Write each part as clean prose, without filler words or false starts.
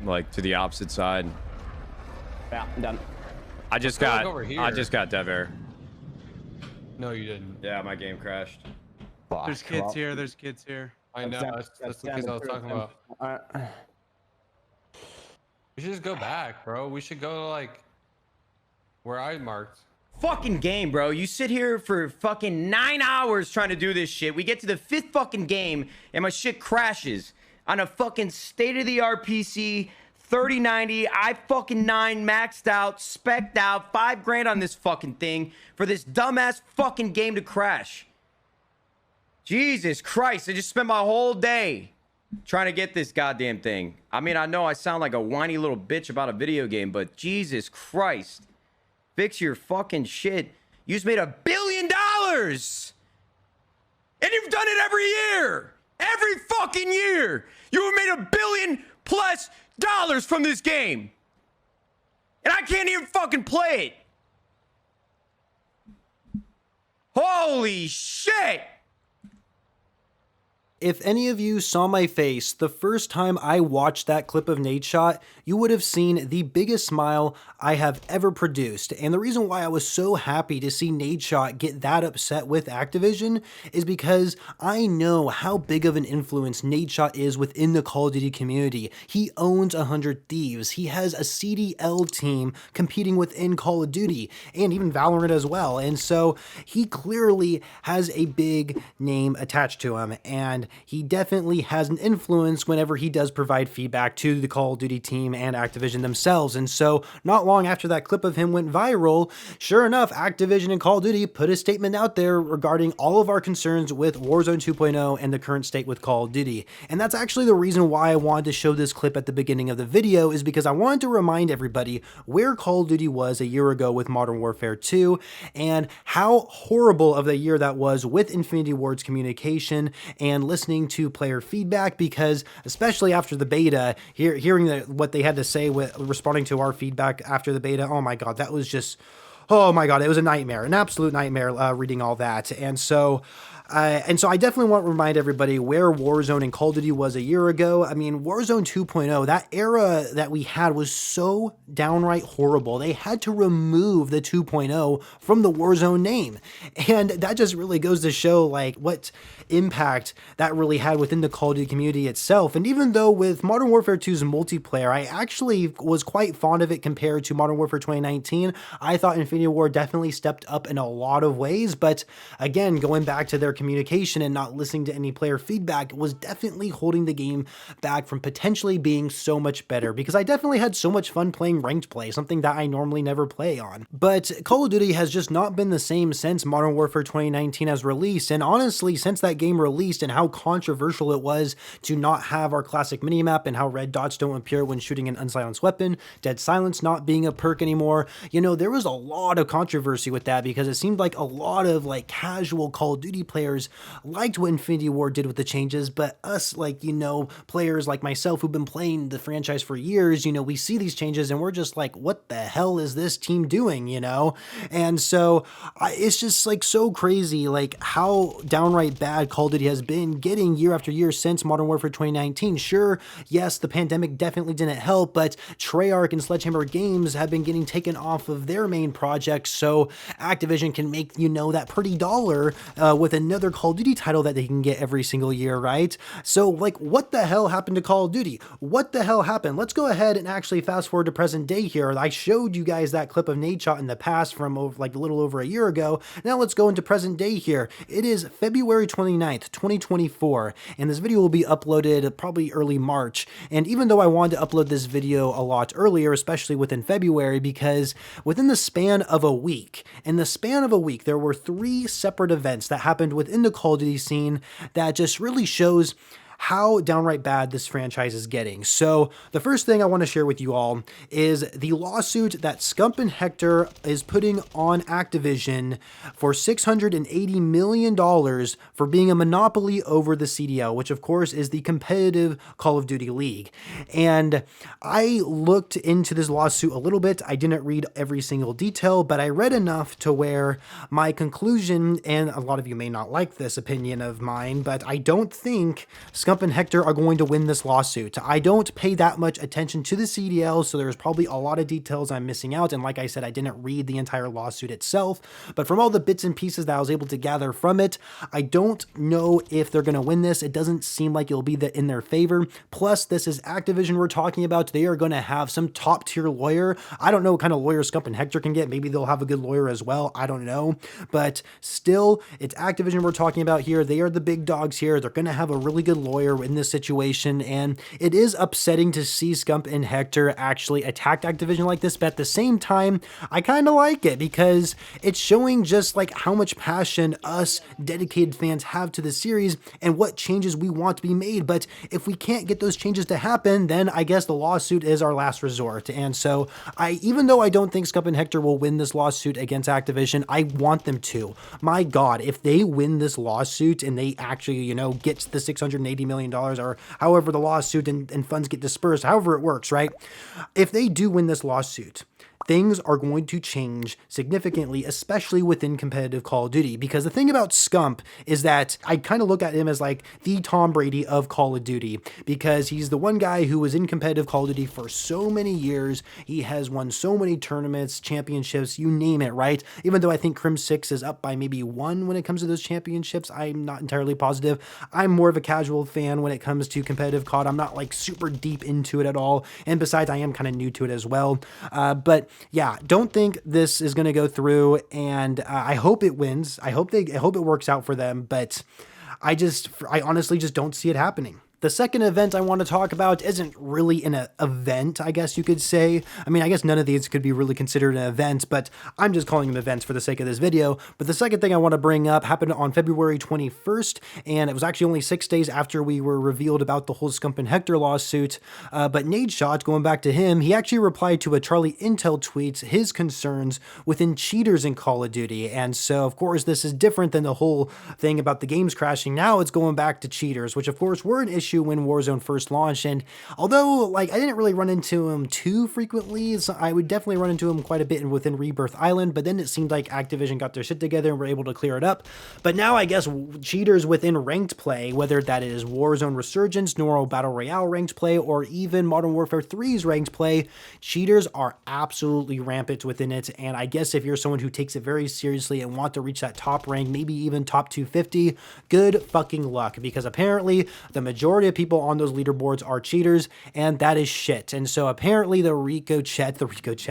like to the opposite side. Yeah, I'm done. I just got dev air. No, you didn't. Yeah, my game crashed. Fuck, There's kids well, here. There's kids here. I know. That's the kids I was talking about. We should just go back, bro. We should go to like where I marked. Fucking game, bro. You sit here for fucking 9 hours trying to do this shit. We get to the 5th fucking game and my shit crashes on a fucking state-of-the-art PC, 3090, i9 maxed out, spec'd out, $5 grand on this fucking thing for this dumbass fucking game to crash. Jesus Christ, I just spent my whole day trying to get this goddamn thing. I mean, I know I sound like a whiny little bitch about a video game, but Jesus Christ. Fix your fucking shit. You just made $1 billion! And you've done it every year! Every fucking year! You have made $1 billion+ from this game! And I can't even fucking play it! Holy shit! If any of you saw my face the first time I watched that clip of Nadeshot, you would have seen the biggest smile I have ever produced. And the reason why I was so happy to see Nadeshot get that upset with Activision is because I know how big of an influence Nadeshot is within the Call of Duty community. He owns 100 Thieves. He has a CDL team competing within Call of Duty and even Valorant as well. And so he clearly has a big name attached to him, and he definitely has an influence whenever he does provide feedback to the Call of Duty team and Activision themselves. And so not long after that clip of him went viral, sure enough, Activision and Call of Duty put a statement out there regarding all of our concerns with Warzone 2.0 and the current state with Call of Duty. And that's actually the reason why I wanted to show this clip at the beginning of the video, is because I wanted to remind everybody where Call of Duty was a year ago with Modern Warfare 2 and how horrible of a year that was with Infinity Ward's communication and listening to player feedback, because especially after the beta, hearing what they had to say with responding to our feedback after the beta, oh my god, that was just, oh my god, it was a nightmare, an absolute nightmare reading all that. And so I definitely want to remind everybody where Warzone and Call of Duty was a year ago. I mean, Warzone 2.0, that era that we had was so downright horrible. They had to remove the 2.0 from the Warzone name. And that just really goes to show like what impact that really had within the Call of Duty community itself. And even though with Modern Warfare 2's multiplayer, I actually was quite fond of it compared to Modern Warfare 2019, I thought Infinity Ward definitely stepped up in a lot of ways. But again, going back to their communication and not listening to any player feedback was definitely holding the game back from potentially being so much better, because I definitely had so much fun playing ranked play, something that I normally never play on. But Call of Duty has just not been the same since Modern Warfare 2019 has released, and honestly, since that game released and how controversial it was to not have our classic minimap and how red dots don't appear when shooting an unsilenced weapon, dead silence not being a perk anymore, you know, there was a lot of controversy with that, because it seemed like a lot of like casual Call of Duty players liked what Infinity Ward did with the changes, but us, like, you know, players like myself who've been playing the franchise for years, you know, we see these changes and we're just like, what the hell is this team doing, you know? And so it's just like so crazy, like how downright bad Call of Duty has been getting year after year since Modern Warfare 2019. Sure, yes, the pandemic definitely didn't help, but Treyarch and Sledgehammer Games have been getting taken off of their main projects, so Activision can make, you know, that pretty dollar with another Call of Duty title that they can get every single year, right? So like, what the hell happened to Call of Duty? What the hell happened? Let's go ahead and actually fast forward to present day here. I showed you guys that clip of Nadeshot in the past from like a little over a year ago. Now let's go into present day here. It is February 29th, 2024, and this video will be uploaded probably early March. And even though I wanted to upload this video a lot earlier, especially within February, because within the span of a week, there were 3 separate events that happened within the Call of Duty scene that just really shows how downright bad this franchise is getting. So the first thing I want to share with you all is the lawsuit that Scump and Hector is putting on Activision for $680 million for being a monopoly over the CDL, which of course is the competitive Call of Duty League. And I looked into this lawsuit a little bit. I didn't read every single detail, but I read enough to where my conclusion, and a lot of you may not like this opinion of mine, but I don't think Scump Scump and Hector are going to win this lawsuit. I don't pay that much attention to the CDL, so there's probably a lot of details I'm missing out. And like I said, I didn't read the entire lawsuit itself, but from all the bits and pieces that I was able to gather from it, I don't know if they're going to win this. It doesn't seem like it'll be in their favor. Plus, this is Activision we're talking about. They are going to have some top tier lawyer. I don't know what kind of lawyer Scump and Hector can get. Maybe they'll have a good lawyer as well. I don't know. But still, it's Activision we're talking about here. They are the big dogs here. They're going to have a really good lawyer in this situation. And it is upsetting to see Scump and Hector actually attack Activision like this. But at the same time, I kind of like it because it's showing just like how much passion us dedicated fans have to the series and what changes we want to be made. But if we can't get those changes to happen, then I guess the lawsuit is our last resort. And so even though I don't think Scump and Hector will win this lawsuit against Activision, I want them to. My God, if they win this lawsuit and they actually, get the $680 million or however the lawsuit and funds get dispersed, however it works, right? If they do win this lawsuit, things are going to change significantly, especially within competitive Call of Duty. Because the thing about Scump is that I kind of look at him as like the Tom Brady of Call of Duty, because he's the one guy who was in competitive Call of Duty for so many years. He has won so many tournaments, championships, you name it, right? Even though I think Crim 6 is up by maybe 1 when it comes to those championships, I'm not entirely positive. I'm more of a casual fan when it comes to competitive COD. I'm not like super deep into it at all. And besides, I am kind of new to it as well. But yeah, don't think this is going to go through, and I hope it wins. I hope it works out for them, but I honestly just don't see it happening. The second event I want to talk about isn't really an event, I guess you could say. I mean, I guess none of these could be really considered an event, but I'm just calling them events for the sake of this video. But the second thing I want to bring up happened on February 21st, and it was actually only 6 days after we were revealed about the whole Scump and Hector lawsuit. But Nadeshot, going back to him, he actually replied to a Charlie Intel tweet his concerns within cheaters in Call of Duty. And so, of course, this is different than the whole thing about the games crashing. Now it's going back to cheaters, which of course were an issue when Warzone first launched. And although like I didn't really run into him too frequently, so I would definitely run into him quite a bit within Rebirth Island, but then it seemed like Activision got their shit together and were able to clear it up. But now I guess cheaters within ranked play, whether that is Warzone Resurgence, normal Battle Royale ranked play, or even Modern Warfare 3's ranked play, cheaters are absolutely rampant within it. And I guess if you're someone who takes it very seriously and want to reach that top rank, maybe even top 250, good fucking luck, because apparently the majority of people on those leaderboards are cheaters, and that is shit. And so apparently the Ricochet,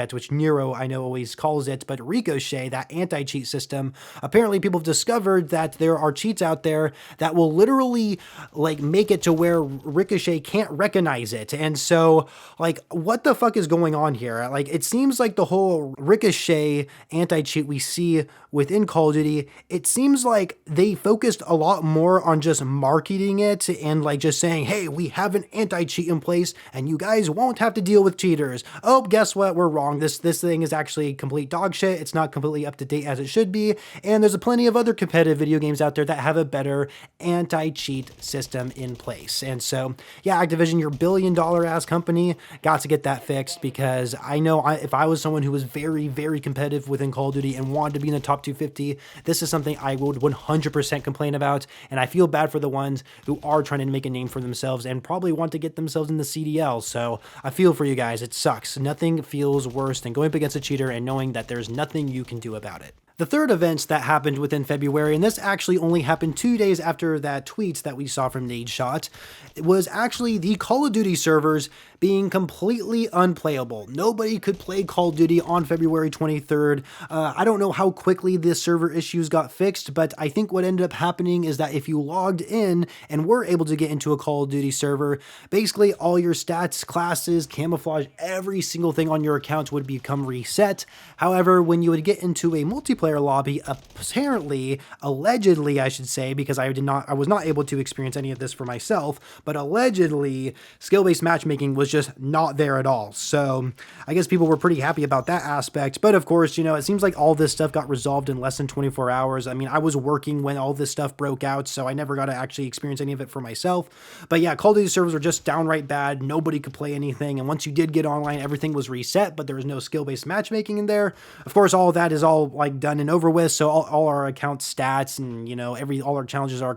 which Nero I know always calls it, but Ricochet, that anti-cheat system, apparently people have discovered that there are cheats out there that will literally like make it to where Ricochet can't recognize it. And so like, what the fuck is going on here? Like, it seems like the whole Ricochet anti-cheat we see within Call of Duty, it seems like they focused a lot more on just marketing it and like just saying, hey, we have an anti-cheat in place and you guys won't have to deal with cheaters. Oh, guess what? We're wrong. This thing is actually complete dog shit. It's not completely up to date as it should be. And there's plenty of other competitive video games out there that have a better anti-cheat system in place. And so, yeah, Activision, your billion-dollar ass company, got to get that fixed, because I know if I was someone who was very, very competitive within Call of Duty and wanted to be in the top 250, this is something I would 100% complain about. And I feel bad for the ones who are trying to make a name for themselves and probably want to get themselves in the CDL. So I feel for you guys. It sucks. Nothing feels worse than going up against a cheater and knowing that there's nothing you can do about it. The third event that happened within February, and this actually only happened 2 days after that tweet that we saw from Nadeshot, was actually the Call of Duty servers being completely unplayable. Nobody could play Call of Duty on February 23rd. I don't know how quickly the server issues got fixed, but I think what ended up happening is that if you logged in and were able to get into a Call of Duty server, basically all your stats, classes, camouflage, every single thing on your account would become reset. However, when you would get into a multiplayer lobby, apparently, allegedly, I should say, because I was not able to experience any of this for myself, but allegedly, skill-based matchmaking was was just not there at all. So I guess people were pretty happy about that aspect. But of course, you know, it seems like all this stuff got resolved in less than 24 hours. I mean, I was working when all this stuff broke out, so I never got to actually experience any of it for myself. But yeah, Call of Duty servers were just downright bad. Nobody could play anything. And once you did get online, everything was reset, but there was no skill-based matchmaking in there. Of course, all of that is all like done and over with. So all our account stats and, you know, all our challenges are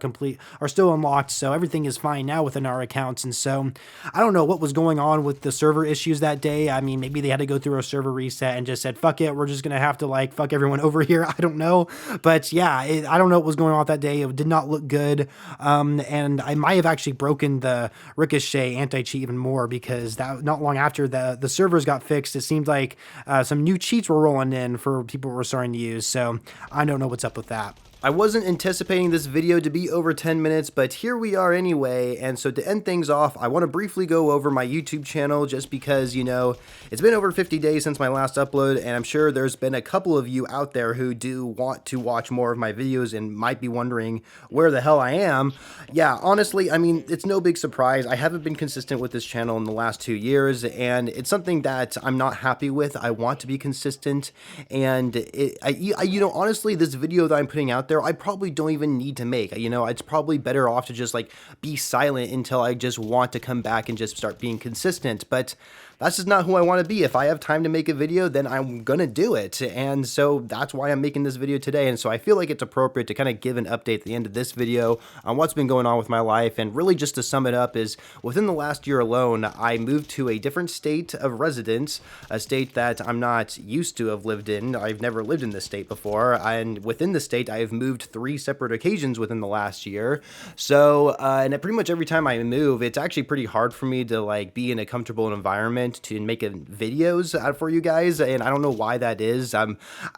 still unlocked. So everything is fine now within our accounts. And so I don't know what was going on with the server issues that day. I mean, maybe they had to go through a server reset and just said, fuck it, we're just going to have to like fuck everyone over here. I don't know. But yeah, I don't know what was going on that day. It did not look good. And I might have actually broken the Ricochet anti-cheat even more, because that not long after the servers got fixed, it seemed like some new cheats were rolling in for people who were starting to use. So I don't know what's up with that. I wasn't anticipating this video to be over 10 minutes, but here we are anyway. And so to end things off, I want to briefly go over my YouTube channel, just because, you know, it's been over 50 days since my last upload, and I'm sure there's been a couple of you out there who do want to watch more of my videos and might be wondering where the hell I am. Yeah, honestly, I mean, it's no big surprise. I haven't been consistent with this channel in the last 2 years, and it's something that I'm not happy with. I want to be consistent, and you know, honestly, this video that I'm putting out there, I probably don't even need to make. You know, it's probably better off to just like be silent until I just want to come back and just start being consistent. But that's just not who I want to be. If I have time to make a video, then I'm gonna do it. And so that's why I'm making this video today. And so I feel like it's appropriate to kind of give an update at the end of this video on what's been going on with my life. And really just to sum it up is, within the last year alone, I moved to a different state of residence, a state that I'm not used to have lived in. I've never lived in this state before. And within the state, I've moved 3 separate occasions within the last year. So, and pretty much every time I move, it's actually pretty hard for me to like be in a comfortable environment to make videos for you guys, and I don't know why that is.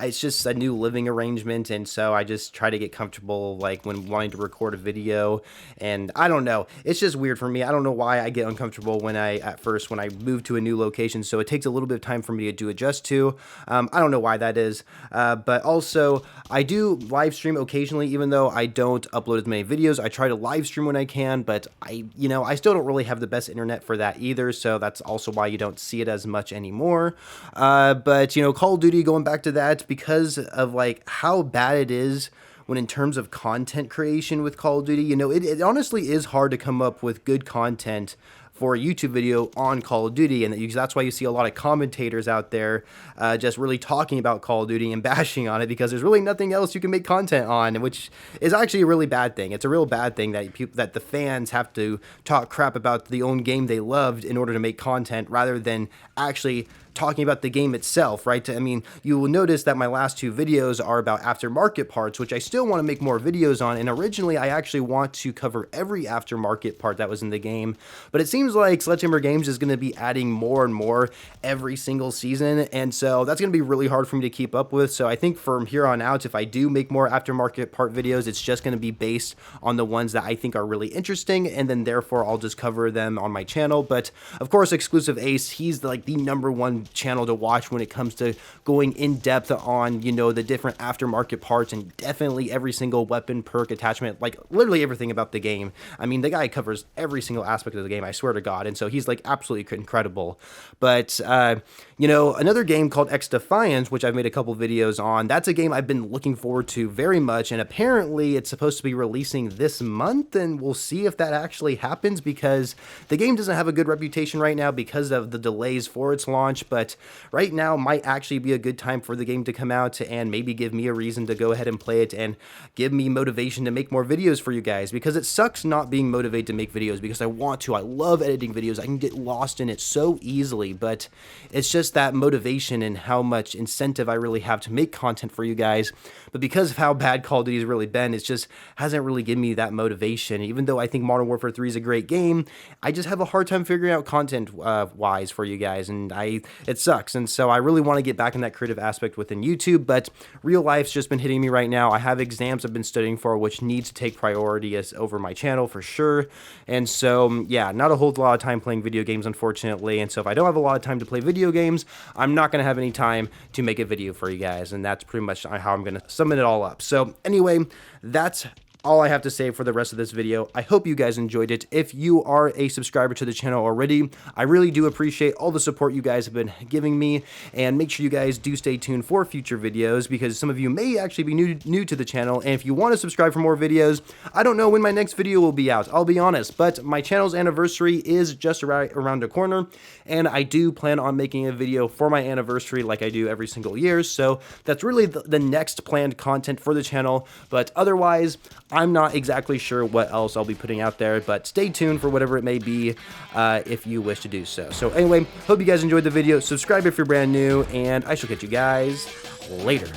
It's just a new living arrangement, and so I just try to get comfortable like when wanting to record a video, and I don't know, it's just weird for me. I don't know why I get uncomfortable when I move to a new location, so it takes a little bit of time for me to adjust to. I don't know why that is, but also I do live stream occasionally, even though I don't upload as many videos. I try to live stream when I can, but I still don't really have the best internet for that either, so that's also why you don't see it as much anymore. But, you know, Call of Duty, going back to that, because of like how bad it is when in terms of content creation with Call of Duty, you know, it honestly is hard to come up with good content for a YouTube video on Call of Duty, and that's why you see a lot of commentators out there just really talking about Call of Duty and bashing on it, because there's really nothing else you can make content on, which is actually a really bad thing. It's a real bad thing that the fans have to talk crap about the own game they loved in order to make content, rather than actually talking about the game itself, right? I mean, you will notice that my last 2 videos are about aftermarket parts, which I still want to make more videos on, and originally I actually want to cover every aftermarket part that was in the game, but it seems like Sledgehammer Games is going to be adding more and more every single season, and so that's going to be really hard for me to keep up with. So I think from here on out, if I do make more aftermarket part videos, it's just going to be based on the ones that I think are really interesting, and then therefore I'll just cover them on my channel. But of course, Exclusive Ace, he's like the #1 channel to watch when it comes to going in depth on, you know, the different aftermarket parts, and definitely every single weapon, perk, attachment, like literally everything about the game. I mean, the guy covers every single aspect of the game, I swear to God, and so he's like absolutely incredible. But you know, another game called X Defiance, which I've made a couple videos on, that's a game I've been looking forward to very much, and apparently it's supposed to be releasing this month, and we'll see if that actually happens, because the game doesn't have a good reputation right now because of the delays for its launch. But right now might actually be a good time for the game to come out and maybe give me a reason to go ahead and play it and give me motivation to make more videos for you guys, because it sucks not being motivated to make videos, because I want to. I love editing videos. I can get lost in it so easily, but it's just that motivation and how much incentive I really have to make content for you guys. But because of how bad Call of Duty has really been, it just hasn't really given me that motivation. Even though I think Modern Warfare 3 is a great game, I just have a hard time figuring out content wise for you guys, and it sucks. And so I really want to get back in that creative aspect within YouTube, but real life's just been hitting me right now. I have exams I've been studying for, which needs to take priority over my channel for sure. And so yeah, not a whole lot of time playing video games, unfortunately. And so if I don't have a lot of time to play video games, I'm not going to have any time to make a video for you guys, and that's pretty much how I'm going to sum it all up. So anyway, that's all I have to say for the rest of this video. I hope you guys enjoyed it. If you are a subscriber to the channel already, I really do appreciate all the support you guys have been giving me, and make sure you guys do stay tuned for future videos, because some of you may actually be new to the channel, and if you want to subscribe for more videos, I don't know when my next video will be out, I'll be honest, but my channel's anniversary is just around the corner, and I do plan on making a video for my anniversary like I do every single year, so that's really the next planned content for the channel. But otherwise, I'm not exactly sure what else I'll be putting out there, but stay tuned for whatever it may be if you wish to do so. So anyway, hope you guys enjoyed the video. Subscribe if you're brand new, and I shall catch you guys later.